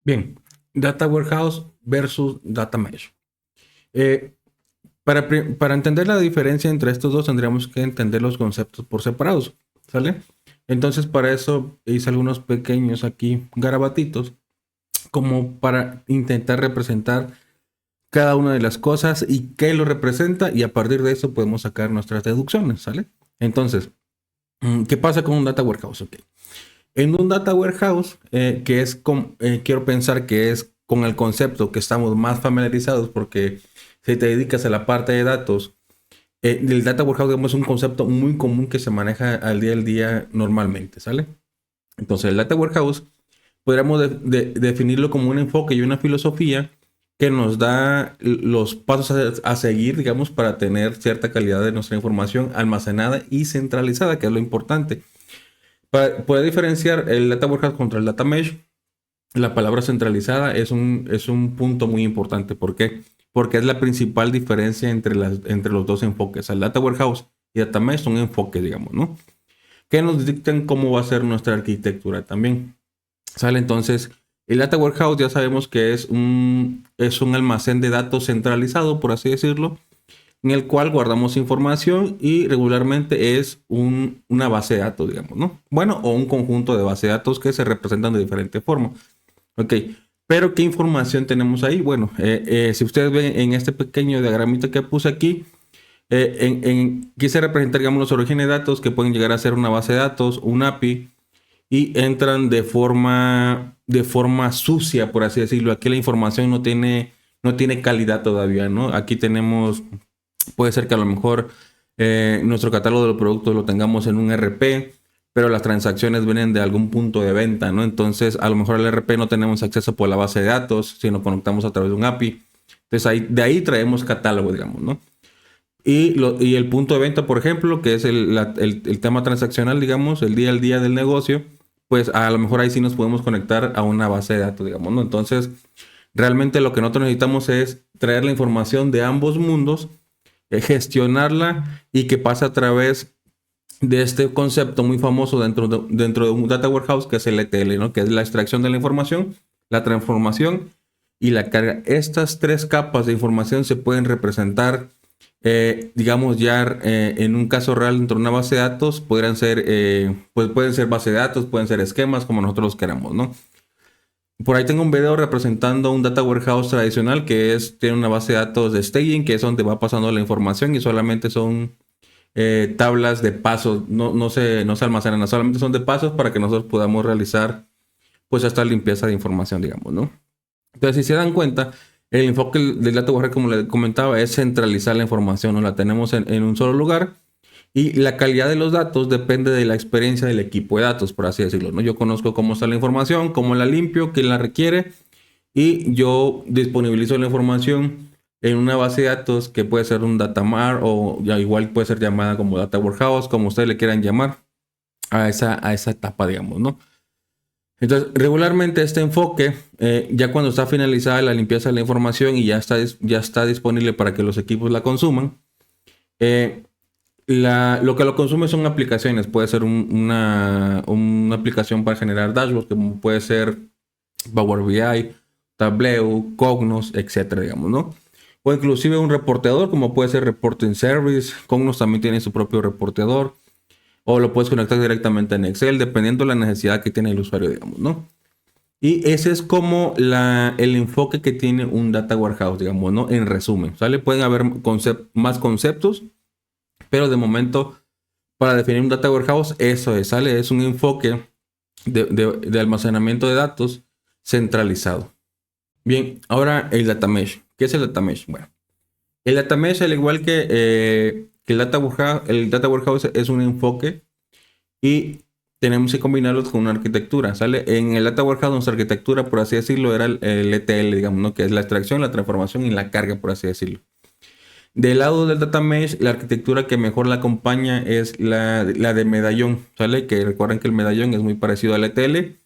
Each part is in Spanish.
Bien, Data Warehouse versus Data Mesh. Eh, para entender la diferencia entre estos dos tendríamos que entender los conceptos por separados, ¿sale? Entonces para eso hice algunos pequeños aquí garabatitos como para intentar representar cada una de las cosas y qué lo representa y a partir de eso podemos sacar nuestras deducciones, ¿sale? Entonces, ¿qué pasa con un Data Warehouse? Okay. En un Data Warehouse, quiero pensar que es con el concepto que estamos más familiarizados porque si te dedicas a la parte de datos, el Data Warehouse digamos, es un concepto muy común que se maneja al día normalmente, ¿sale? Entonces, el Data Warehouse podríamos definirlo como un enfoque y una filosofía que nos da los pasos a seguir, digamos, para tener cierta calidad de nuestra información almacenada y centralizada, que es lo importante. Para poder diferenciar el Data Warehouse contra el Data Mesh, la palabra centralizada es un punto muy importante. ¿Por qué? Porque es la principal diferencia entre los dos enfoques. El Data Warehouse y Data Mesh son enfoques, digamos, ¿no? Que nos dictan cómo va a ser nuestra arquitectura también. ¿Sale? Entonces, el Data Warehouse ya sabemos que es un almacén de datos centralizado, por así decirlo, en el cual guardamos información y regularmente es una base de datos, digamos, ¿no? Bueno, o un conjunto de bases de datos que se representan de diferente forma. Ok, pero ¿qué información tenemos ahí? Bueno, si ustedes ven en este pequeño diagramita que puse aquí, quise representar, digamos, los orígenes de datos que pueden llegar a ser una base de datos, un API, y entran de forma sucia, por así decirlo. Aquí la información no tiene calidad todavía, ¿no? Aquí tenemos, puede ser que a lo mejor nuestro catálogo de los productos lo tengamos en un RP, pero las transacciones vienen de algún punto de venta, ¿no? Entonces, a lo mejor al RP no tenemos acceso por la base de datos, sino conectamos a través de un API. Entonces, de ahí traemos catálogo, digamos, ¿no? Y el punto de venta, por ejemplo, que es el tema transaccional, digamos, el día al día del negocio, pues a lo mejor ahí sí nos podemos conectar a una base de datos, digamos, ¿no? Entonces, realmente lo que nosotros necesitamos es traer la información de ambos mundos, gestionarla y que pase a través de este concepto muy famoso dentro de un data warehouse que es el ETL, ¿no? Que es la extracción de la información, la transformación y la carga. Estas tres capas de información se pueden representar, digamos, ya en un caso real dentro de una base de datos. Podrían ser, pues pueden ser base de datos, pueden ser esquemas, como nosotros los queramos, ¿no? Por ahí tengo un video representando un data warehouse tradicional tiene una base de datos de staging, que es donde va pasando la información y solamente son tablas de pasos, no se almacenan, solamente son de pasos para que nosotros podamos realizar pues esta limpieza de información, digamos, ¿no? Entonces, si se dan cuenta, el enfoque del data warehouse, como les comentaba, es centralizar la información, ¿no? La tenemos en un solo lugar y la calidad de los datos depende de la experiencia del equipo de datos, por así decirlo, ¿no? Yo conozco cómo está la información, cómo la limpio, quién la requiere y yo disponibilizo la información en una base de datos que puede ser un data mart o ya igual puede ser llamada como data warehouse, como ustedes le quieran llamar a esa etapa, digamos, ¿no? Entonces, regularmente este enfoque, ya cuando está finalizada la limpieza de la información y ya está disponible para que los equipos la consuman, eh, lo que lo consume son aplicaciones. Puede ser una aplicación para generar dashboards, como puede ser Power BI, Tableau, Cognos, etcétera, digamos, ¿no? O inclusive un reporteador, como puede ser Reporting Service. Cognos también tiene su propio reporteador. O lo puedes conectar directamente en Excel, dependiendo de la necesidad que tiene el usuario, digamos, ¿no? Y ese es como el enfoque que tiene un Data Warehouse, digamos, ¿no? En resumen, ¿sale? Pueden haber más conceptos, pero de momento, para definir un Data Warehouse, eso es, ¿sale? Es un enfoque de almacenamiento de datos centralizado. Bien, ahora el Data Mesh. ¿Qué es el Data Mesh? Bueno, el Data Mesh, al igual que el Data Warehouse es un enfoque y tenemos que combinarlos con una arquitectura, ¿sale? En el Data Warehouse nuestra arquitectura, por así decirlo, era el ETL, digamos, ¿no? Que es la extracción, la transformación y la carga, por así decirlo. Del lado del Data Mesh, la arquitectura que mejor la acompaña es la de medallón, ¿sale? Que recuerden que el medallón es muy parecido al ETL,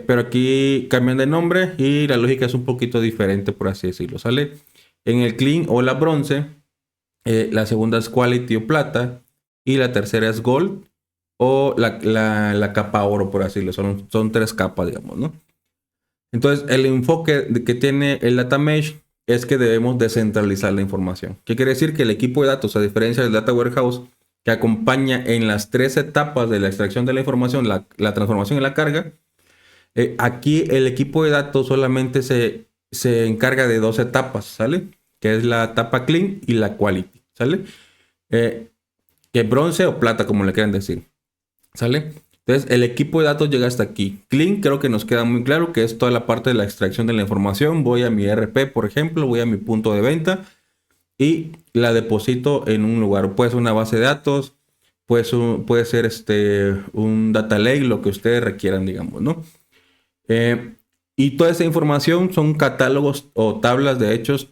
pero aquí cambian de nombre y la lógica es un poquito diferente, por así decirlo, ¿sale? En el Clean o la bronce, la segunda es Quality o plata y la tercera es Gold o la capa oro, por así decirlo. Son tres capas, digamos, ¿no? Entonces, el enfoque que tiene el Data Mesh es que debemos descentralizar la información. ¿Qué quiere decir? Que el equipo de datos, a diferencia del Data Warehouse, que acompaña en las tres etapas de la extracción de la información, la transformación y la carga, aquí el equipo de datos solamente se encarga de dos etapas, ¿sale? Que es la etapa clean y la quality, ¿sale? Que bronce o plata, como le quieran decir, ¿sale? Entonces, el equipo de datos llega hasta aquí. Clean creo que nos queda muy claro que es toda la parte de la extracción de la información. Voy a mi ERP, por ejemplo, voy a mi punto de venta y la deposito en un lugar. Puede ser una base de datos, puede ser un data lake, lo que ustedes requieran, digamos, ¿no? Y toda esa información son catálogos o tablas de hechos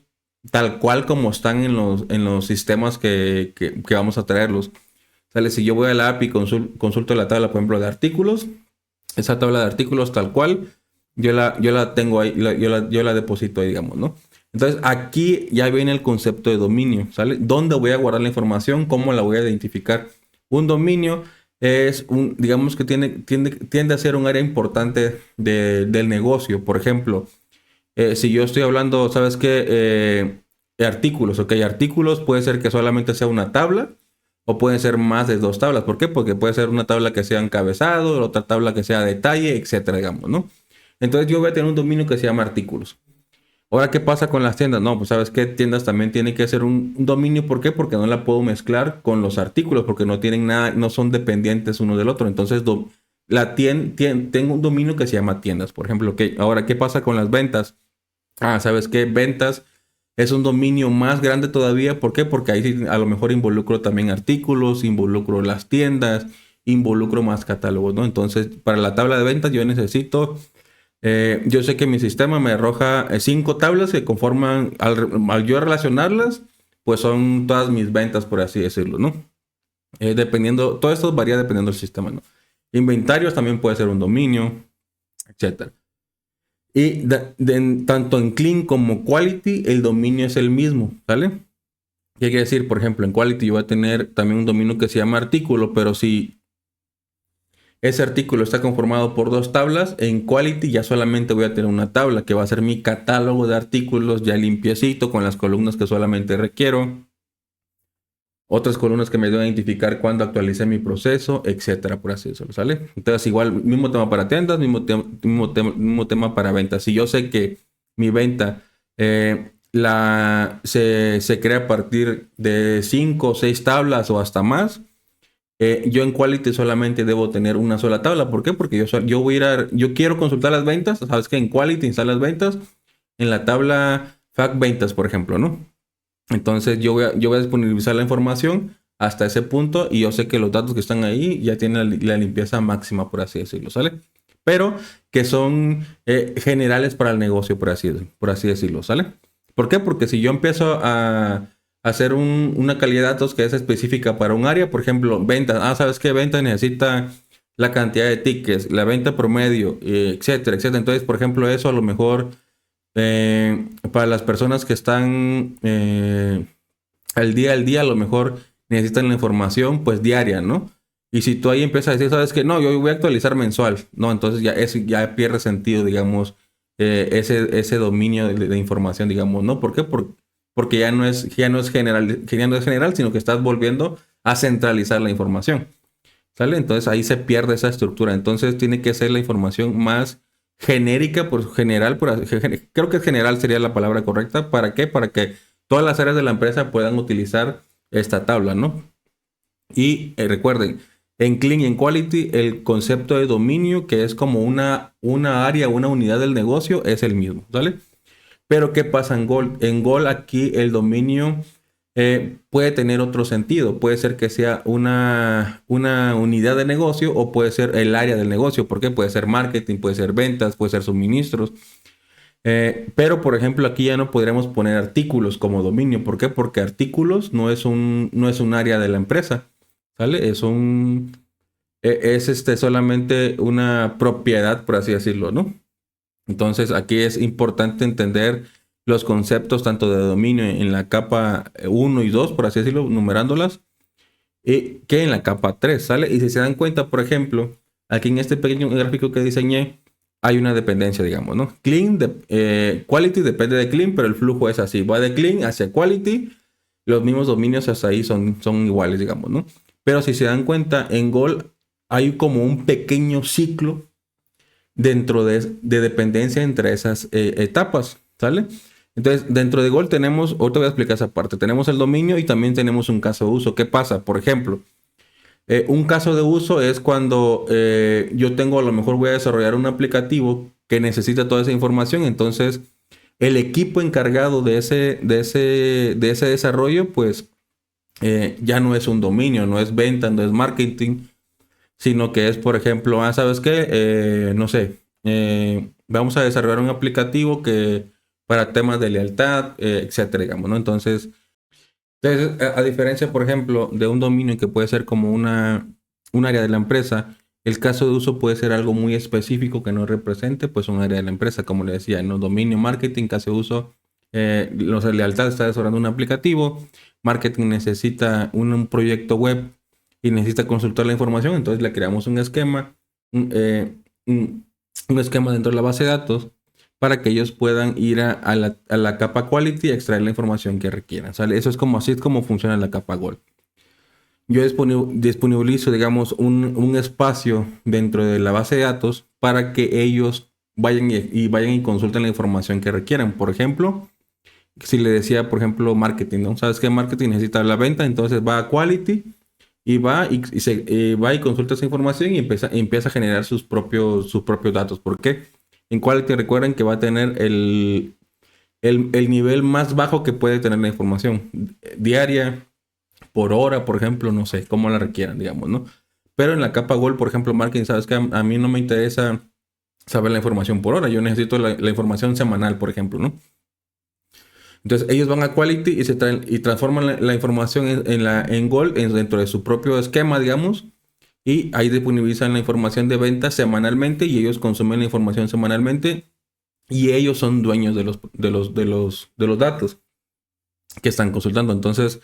tal cual como están en los sistemas que vamos a traerlos. ¿Sale? Si yo voy a la API y consulto la tabla, por ejemplo, de artículos, esa tabla de artículos tal cual, yo la tengo ahí, yo la deposito ahí, digamos, ¿no? Entonces aquí ya viene el concepto de dominio, ¿sale? ¿Dónde voy a guardar la información? ¿Cómo la voy a identificar? Un dominio es digamos que tiende a ser un área importante del negocio. Por ejemplo, si yo estoy hablando, ¿sabes qué? Artículos, ok, artículos puede ser que solamente sea una tabla o pueden ser más de dos tablas. ¿Por qué? Porque puede ser una tabla que sea encabezado, otra tabla que sea detalle, etcétera, digamos, ¿no? Entonces yo voy a tener un dominio que se llama artículos. Ahora, ¿qué pasa con las tiendas? No, pues sabes qué, tiendas también tienen que ser un dominio. ¿Por qué? Porque no la puedo mezclar con los artículos, porque no tienen nada, no son dependientes uno del otro. Entonces, tengo un dominio que se llama tiendas, por ejemplo. Okay. Ahora, ¿qué pasa con las ventas? Ah, ¿sabes qué? Ventas es un dominio más grande todavía. ¿Por qué? Porque ahí sí, a lo mejor involucro también artículos, involucro las tiendas, involucro más catálogos, ¿no? Entonces, para la tabla de ventas yo necesito yo sé que mi sistema me arroja 5 tablas que conforman, al yo relacionarlas, pues son todas mis ventas, por así decirlo, ¿no? Dependiendo, todo esto varía dependiendo del sistema, ¿no? Inventarios también puede ser un dominio, etcétera. Y tanto en clean como quality, el dominio es el mismo, ¿sale? ¿Qué quiere decir? Por ejemplo, en quality yo voy a tener también un dominio que se llama artículo, pero si ese artículo está conformado por dos tablas, en Quality ya solamente voy a tener una tabla que va a ser mi catálogo de artículos ya limpiecito con las columnas que solamente requiero. Otras columnas que me ayudan a identificar cuándo actualicé mi proceso, etcétera, por así decirlo, ¿sale? Entonces, igual, mismo tema para tiendas, mismo tema para ventas. Si yo sé que mi venta se crea a partir de 5 o 6 tablas o hasta más, yo en Quality solamente debo tener una sola tabla. ¿Por qué? Porque yo voy a yo quiero consultar las ventas. Sabes que en Quality instala las ventas en la tabla FAQ ventas, por ejemplo, ¿no? Entonces yo voy a disponibilizar la información hasta ese punto y yo sé que los datos que están ahí ya tienen la limpieza máxima, por así decirlo, ¿sale? Pero que son generales para el negocio, por así decirlo, ¿sale? ¿Por qué? Porque si yo empiezo a hacer una calidad de datos que es específica para un área, por ejemplo, ventas. Ah, ¿sabes qué? Venta necesita la cantidad de tickets, la venta promedio, etcétera, etcétera. Entonces, por ejemplo, eso a lo mejor para las personas que están al día, a lo mejor necesitan la información pues diaria, ¿no? Y si tú ahí empiezas a decir, ¿sabes qué? No, yo voy a actualizar mensual, ¿no? Entonces ya pierde sentido, digamos, ese dominio de información, digamos, ¿no? ¿Por qué? Porque ya no es general, sino que estás volviendo a centralizar la información, ¿sale? Entonces ahí se pierde esa estructura. Entonces tiene que ser la información más genérica, por general, creo que general sería la palabra correcta. ¿Para qué? Para que todas las áreas de la empresa puedan utilizar esta tabla, ¿no? Y recuerden, en Clean y en Quality, el concepto de dominio, que es como una área, una unidad del negocio, es el mismo, ¿sale? Pero ¿qué pasa en Gold? En Gold aquí el dominio puede tener otro sentido. Puede ser que sea una unidad de negocio o puede ser el área del negocio. ¿Por qué? Puede ser marketing, puede ser ventas, puede ser suministros. Pero, por ejemplo, aquí ya no podríamos poner artículos como dominio. ¿Por qué? Porque artículos no es un área de la empresa, ¿sale? Es solamente una propiedad, por así decirlo, ¿no? Entonces, aquí es importante entender los conceptos tanto de dominio en la capa 1 y 2, por así decirlo, numerándolas, que en la capa 3, ¿sale? Y si se dan cuenta, por ejemplo, aquí en este pequeño gráfico que diseñé, hay una dependencia, digamos, ¿no? Quality depende de clean, pero el flujo es así. Va de clean hacia quality. Los mismos dominios hasta ahí son iguales, digamos, ¿no? Pero si se dan cuenta, en Goal hay como un pequeño ciclo dentro de dependencia entre esas etapas, ¿sale? Entonces, dentro de Goal tenemos, ahorita voy a explicar esa parte, tenemos el dominio y también tenemos un caso de uso. ¿Qué pasa? Por ejemplo, un caso de uso es cuando yo tengo, a lo mejor voy a desarrollar un aplicativo que necesita toda esa información, entonces el equipo encargado de ese desarrollo, pues ya no es un dominio, no es venta, no es marketing, sino que es, por ejemplo, ¿sabes qué? No sé, vamos a desarrollar un aplicativo que para temas de lealtad, etcétera, digamos, ¿no? Entonces, a diferencia, por ejemplo, de un dominio que puede ser como un área de la empresa, el caso de uso puede ser algo muy específico que no represente pues un área de la empresa, como le decía, en un dominio marketing, caso de uso, los de lealtad está desarrollando un aplicativo, marketing necesita un proyecto web y necesita consultar la información, entonces le creamos un esquema, un, eh, un esquema dentro de la base de datos para que ellos puedan ir a la capa quality y extraer la información que requieran, ¿sale? Eso es como así es como funciona la capa Gold. Yo disponibilizo, digamos, un espacio dentro de la base de datos para que ellos vayan y consulten la información que requieran. Por ejemplo, si le decía, por ejemplo, marketing, ¿no? ¿Sabes qué? Marketing necesita la venta, entonces va a quality y va y consulta esa información y empieza a generar sus propios datos. ¿Por qué? En quality recuerden que va a tener el nivel más bajo que puede tener la información diaria, por hora, por ejemplo, no sé, cómo la requieran, digamos, ¿no? Pero en la capa Gold, por ejemplo, marketing, sabes que a mí no me interesa saber la información por hora, yo necesito la información semanal, por ejemplo, ¿no? Entonces ellos van a Quality y transforman la información en Gold dentro de su propio esquema, digamos, y ahí disponibilizan la información de venta semanalmente y ellos consumen la información semanalmente y ellos son dueños de los datos que están consultando. Entonces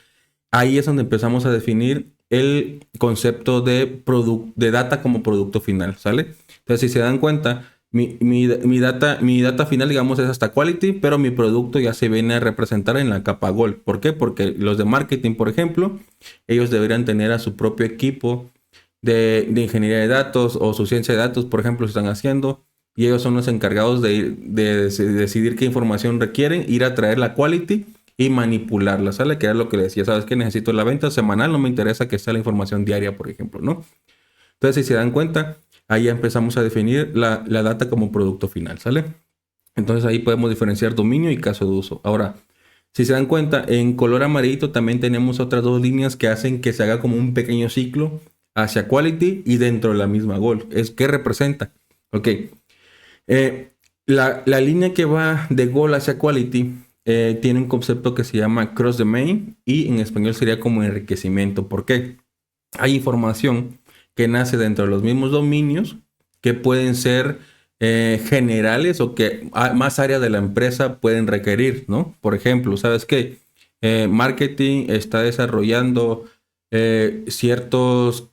ahí es donde empezamos a definir el concepto de data como producto final, ¿sale? Entonces, si se dan cuenta, mi data final, digamos, es hasta quality, pero mi producto ya se viene a representar en la capa Gold. ¿Por qué? Porque los de marketing, por ejemplo, ellos deberían tener a su propio equipo de ingeniería de datos o su ciencia de datos, por ejemplo, están haciendo, y ellos son los encargados de decidir qué información requieren, ir a traer la quality y manipularla, ¿sale? Que era lo que le decía, ¿sabes qué? Necesito la venta semanal, no me interesa que sea la información diaria, por ejemplo, ¿no? Entonces, si se dan cuenta, ahí ya empezamos a definir la data como producto final, ¿sale? Entonces ahí podemos diferenciar dominio y caso de uso. Ahora, si se dan cuenta, en color amarillito también tenemos otras dos líneas que hacen que se haga como un pequeño ciclo hacia quality y dentro de la misma goal. ¿Qué representa? Ok. La línea que va de goal hacia quality tiene un concepto que se llama cross domain y en español sería como enriquecimiento. ¿Por qué? Hay información que nace dentro de los mismos dominios que pueden ser generales o que más áreas de la empresa pueden requerir, ¿no? Por ejemplo, ¿sabes qué? Marketing está desarrollando ciertos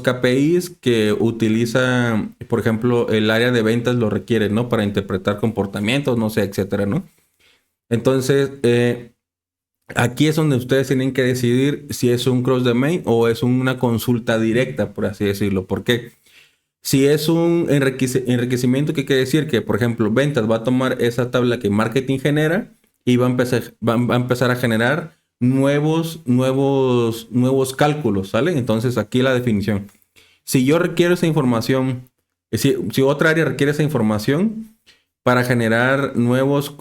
KPIs que utiliza, por ejemplo, el área de ventas lo requiere, ¿no? Para interpretar comportamientos, no sé, etcétera, ¿no? Entonces, aquí es donde ustedes tienen que decidir si es un cross domain o es una consulta directa, por así decirlo. ¿Por qué? Si es un enriquecimiento, ¿qué quiere decir? Que, por ejemplo, ventas va a tomar esa tabla que marketing genera y va a empezar a generar nuevos cálculos, ¿sale? Entonces, aquí la definición. Si yo requiero esa información, si otra área requiere esa información para generar nuevos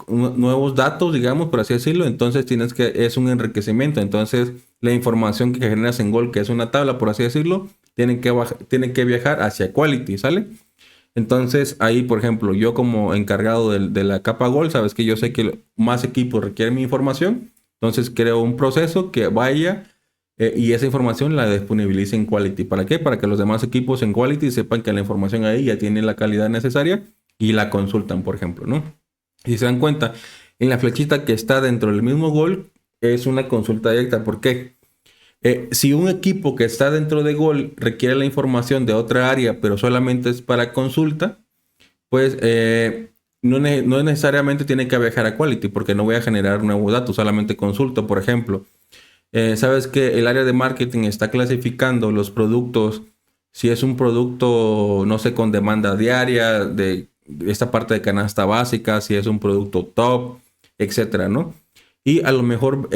datos, digamos, por así decirlo, entonces es un enriquecimiento. Entonces, la información que generas en Gold, que es una tabla, por así decirlo, tienen que viajar hacia quality, ¿sale? Entonces, ahí, por ejemplo, yo como encargado de la capa Gold, sabes que yo sé que más equipos requieren mi información, entonces creo un proceso que vaya y esa información la disponibilice en quality. ¿Para qué? Para que los demás equipos en quality sepan que la información ahí ya tiene la calidad necesaria y la consultan, por ejemplo, ¿no? Si se dan cuenta, en la flechita que está dentro del mismo Gold es una consulta directa. ¿Por qué? Si un equipo que está dentro de Gold requiere la información de otra área, pero solamente es para consulta, pues no necesariamente tiene que viajar a Quality porque no voy a generar nuevos datos, solamente consulto, por ejemplo. Sabes que el área de marketing está clasificando los productos, si es un producto, no sé, con demanda diaria, de esta parte de canasta básica, si es un producto top, etcétera, ¿no? Y a lo mejor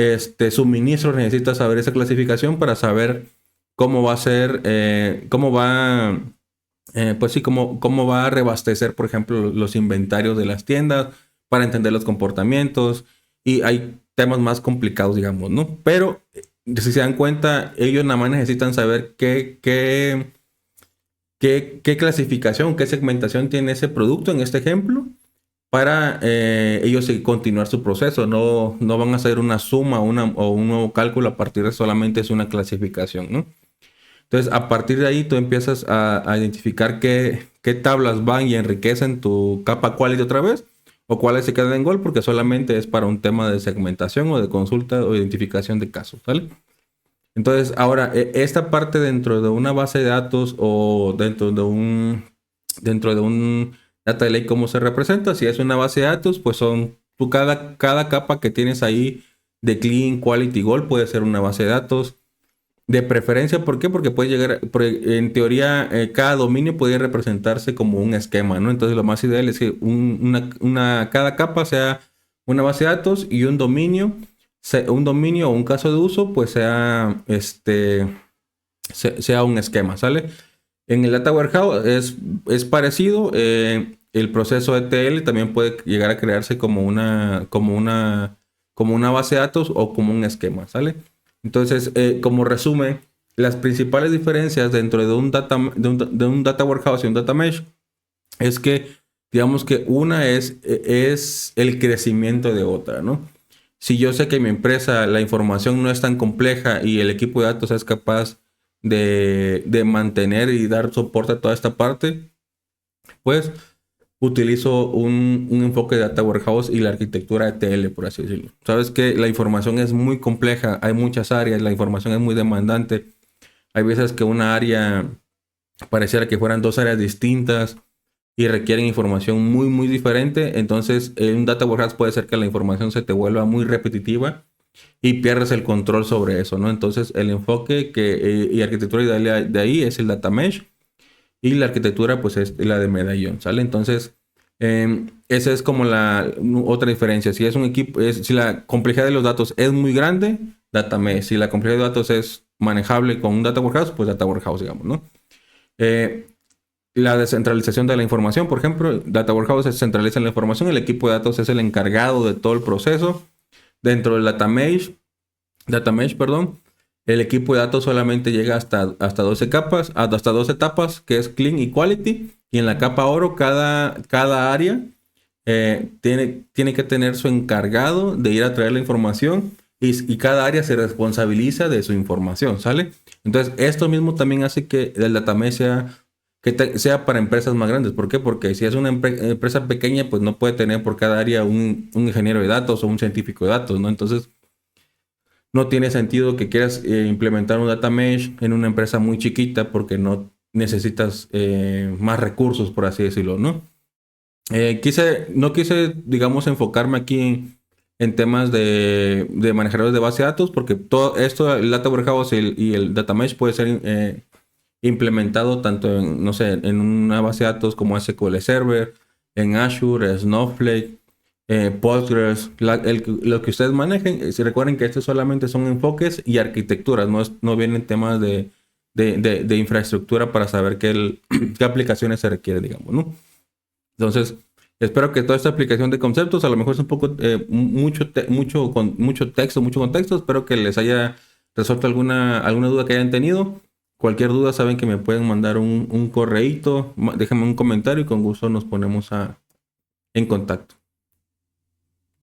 suministro necesita saber esa clasificación para saber cómo va a ser, cómo va, pues sí, cómo va a reabastecer, por ejemplo, los inventarios de las tiendas, para entender los comportamientos. Y hay temas más complicados, digamos, ¿no? Pero si se dan cuenta, ellos nada más necesitan saber qué clasificación, qué segmentación tiene ese producto en este ejemplo para ellos continuar su proceso. No van a hacer una suma o un nuevo cálculo a partir de solamente es una clasificación, ¿no? Entonces, a partir de ahí tú empiezas a identificar qué tablas van y enriquecen tu capa quality otra vez, o cuáles se quedan en gol porque solamente es para un tema de segmentación o de consulta o identificación de casos, ¿vale? Entonces, ahora, esta parte dentro de una base de datos o dentro de un data lake, ¿cómo se representa? Si es una base de datos, pues son cada capa que tienes ahí de clean, quality, gold puede ser una base de datos. De preferencia, ¿por qué? Porque puede llegar, en teoría, cada dominio puede representarse como un esquema, ¿no? Entonces, lo más ideal es que cada capa sea una base de datos y un dominio o un caso de uso, pues sea un esquema, ¿sale? En el Data Warehouse es parecido. El proceso ETL también puede llegar a crearse como una base de datos o como un esquema, ¿sale? Entonces, como resumen, las principales diferencias dentro de un data warehouse y un data mesh es que, digamos que una es el crecimiento de otra, ¿no? Si yo sé que en mi empresa la información no es tan compleja y el equipo de datos es capaz de mantener y dar soporte a toda esta parte, pues utilizo un enfoque de Data Warehouse y la arquitectura ETL, por así decirlo. Sabes que la información es muy compleja, hay muchas áreas, la información es muy demandante. Hay veces que una área pareciera que fueran dos áreas distintas y requieren información muy, muy diferente. Entonces, en un Data Warehouse puede ser que la información se te vuelva muy repetitiva y pierdes el control sobre eso, ¿no? Entonces, el enfoque y arquitectura de ahí es el Data Mesh. Y la arquitectura, pues, es la de medallón, ¿sale? Entonces, esa es como la otra diferencia. Si es un equipo, si la complejidad de los datos es muy grande, Data Mesh. Si la complejidad de datos es manejable con un Data Warehouse, pues Data Warehouse, digamos, ¿no? Eh, la descentralización de la información, por ejemplo, Data Warehouse se centraliza en la información, el equipo de datos es el encargado de todo el proceso. Dentro del Data Mesh, perdón, el equipo de datos solamente llega hasta 12 capas, hasta 12 etapas, que es clean y quality. Y en la capa oro, cada área tiene que tener su encargado de ir a traer la información y cada área se responsabiliza de su información, ¿sale? Entonces, esto mismo también hace que el datamess sea para empresas más grandes. ¿Por qué? Porque si es una empresa pequeña, pues no puede tener por cada área un ingeniero de datos o un científico de datos, ¿no? Entonces, no tiene sentido que quieras implementar un data mesh en una empresa muy chiquita porque no necesitas más recursos, por así decirlo, ¿no? No quise, digamos, enfocarme aquí en temas de manejadores de base de datos porque todo esto, el Data Warehouse y el Data Mesh puede ser implementado tanto en, no sé, en una base de datos como SQL Server, en Azure, Snowflake, Postgres, lo que ustedes manejen. Si recuerden que estos solamente son enfoques y arquitecturas, no vienen temas de infraestructura para saber qué aplicaciones se requieren, digamos, ¿no? Entonces, espero que toda esta aplicación de conceptos, a lo mejor es un poco, mucho texto, mucho contexto, espero que les haya resuelto alguna duda que hayan tenido. Cualquier duda saben que me pueden mandar un correíto, déjenme un comentario y con gusto nos ponemos en contacto.